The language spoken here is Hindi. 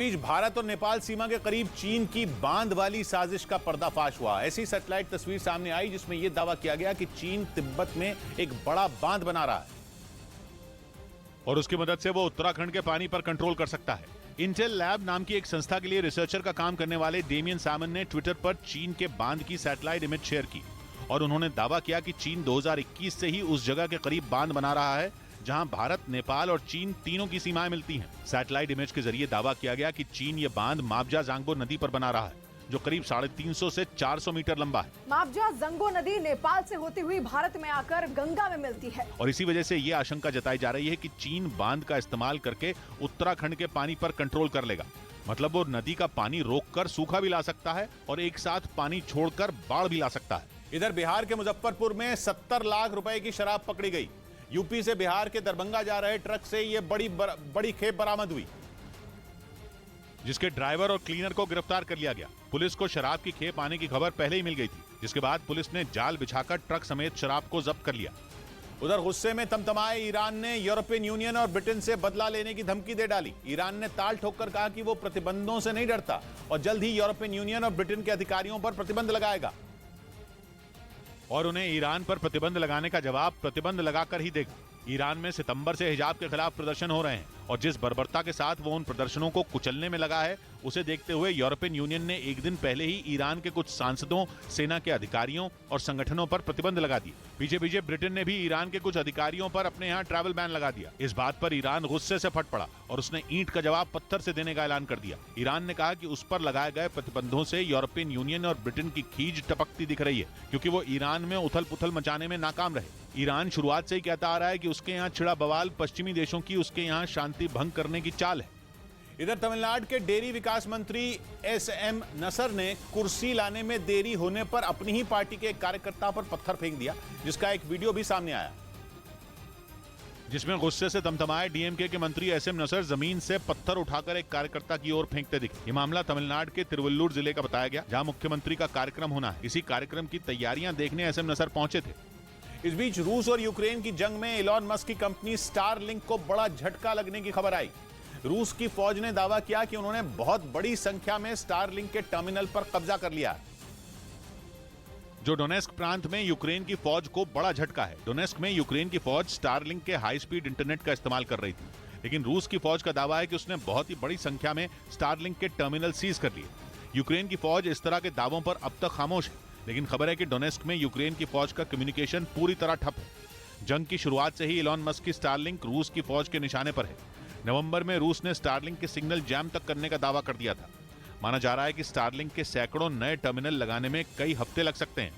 बीच भारत और नेपाल सीमा के करीब चीन की बांध वाली साजिश का पर्दाफाश हुआ। ऐसी सैटेलाइट तस्वीर सामने आई जिसमें यह दावा किया गया कि चीन तिब्बत में एक बड़ा बांध बना रहा है और उसकी मदद से वो उत्तराखंड के पानी पर कंट्रोल कर सकता है। इंटेल लैब नाम की एक संस्था के लिए रिसर्चर का काम करने वाले डेमियन सामन ने ट्विटर पर चीन के बांध की सैटेलाइट इमेज शेयर की और उन्होंने दावा किया कि चीन 2021 से ही उस जगह के करीब बांध बना रहा है जहां भारत, नेपाल और चीन तीनों की सीमाएं मिलती हैं। सैटेलाइट इमेज के जरिए दावा किया गया कि चीन ये बांध माबजा जांगबो नदी पर बना रहा है जो करीब 350 से 400 मीटर लंबा है। माबजा जंगो नदी नेपाल से होती हुई भारत में आकर गंगा में मिलती है और इसी वजह से ये आशंका जताई जा रही है कि चीन बांध का इस्तेमाल करके उत्तराखंड के पानी पर कंट्रोल कर लेगा। मतलब वो नदी का पानी रोककर सूखा भी ला सकता है और एक साथ पानी छोड़कर बाढ़ भी ला सकता है। इधर बिहार के मुजफ्फरपुर में 70 लाख रुपए की शराब पकड़ी गई। यूपी से बिहार के दरभंगा जा रहे ट्रक से ये बड़ी खेप बरामद हुई जिसके ड्राइवर और क्लीनर को गिरफ्तार कर लिया गया। पुलिस को शराब की खेप आने की खबर पहले ही मिल गई थी, जिसके बाद पुलिस ने जाल बिछाकर ट्रक समेत शराब को जब्त कर लिया। उधर गुस्से में तमतमाए ईरान ने यूरोपियन यूनियन और ब्रिटेन से बदला लेने की धमकी दे डाली। ईरान ने ताल ठोककर कहा कि वो प्रतिबंधों से नहीं डरता और जल्द ही यूरोपियन यूनियन और ब्रिटेन के अधिकारियों पर प्रतिबंध लगाएगा और उन्हें ईरान पर प्रतिबंध लगाने का जवाब प्रतिबंध लगाकर ही देगा। ईरान में सितंबर से हिजाब के खिलाफ प्रदर्शन हो रहे हैं और जिस बर्बरता के साथ वो उन प्रदर्शनों को कुचलने में लगा है उसे देखते हुए यूरोपियन यूनियन ने एक दिन पहले ही ईरान के कुछ सांसदों, सेना के अधिकारियों और संगठनों पर प्रतिबंध लगा दिए। पीछे पीछे ब्रिटेन ने भी ईरान के कुछ अधिकारियों पर अपने यहाँ ट्रैवल बैन लगा दिया। इस बात पर ईरान गुस्से से फट पड़ा और उसने ईंट का जवाब पत्थर से देने का ऐलान कर दिया। ईरान ने कहा कि उस पर लगाए गए प्रतिबंधों से यूरोपियन यूनियन और ब्रिटेन की खींच टपकती दिख रही है क्योंकि वो ईरान में उथल पुथल मचाने में नाकाम रहे। ईरान शुरुआत से ही कहता आ रहा है कि उसके यहाँ छिड़ा बवाल पश्चिमी देशों की उसके यहाँ शांति भंग करने की चाल है। इधर तमिलनाडु के डेयरी विकास मंत्री एसएम नसर ने कुर्सी लाने में देरी होने पर अपनी ही पार्टी के एक कार्यकर्ता पर पत्थर फेंक दिया, जिसका एक वीडियो भी सामने आया जिसमें गुस्से से तमतमाए डीएमके के मंत्री एसएम नसर जमीन से पत्थर उठाकर एक कार्यकर्ता की ओर फेंकते दिखे। ये मामला तमिलनाडु के तिरुवल्लुर जिले का बताया गया जहां मुख्यमंत्री का कार्यक्रम होना है। इसी कार्यक्रम की तैयारियां देखने एसएम नसर पहुंचे थे। इस बीच रूस और यूक्रेन की जंग में इलॉन मस्क की कंपनी स्टारलिंक को बड़ा झटका लगने की खबर आई। रूस की फौज ने दावा किया कि उन्होंने बहुत बड़ी संख्या में स्टारलिंक के टर्मिनल पर कब्जा कर लिया है, जो डोनेस्क प्रांत में यूक्रेन की फौज को बड़ा झटका है। डोनेस्क में यूक्रेन की फौज स्टारलिंक के हाई स्पीड इंटरनेट का इस्तेमाल कर रही थी, लेकिन रूस की फौज का दावा है कि उसने बहुत ही बड़ी संख्या में स्टारलिंक के टर्मिनल सीज कर लिए। यूक्रेन की फौज इस तरह के दावों पर अब तक खामोश है, लेकिन खबर है कि डोनेस्क में यूक्रेन की फौज का कम्युनिकेशन पूरी तरह ठप है। जंग की शुरुआत से ही इलॉन मस्क की स्टारलिंक रूस की फौज के निशाने पर है। नवंबर में रूस ने स्टारलिंक के सिग्नल जैम तक करने का दावा कर दिया था। माना जा रहा है कि स्टारलिंक के सैकड़ों नए टर्मिनल लगाने में कई हफ्ते लग सकते हैं।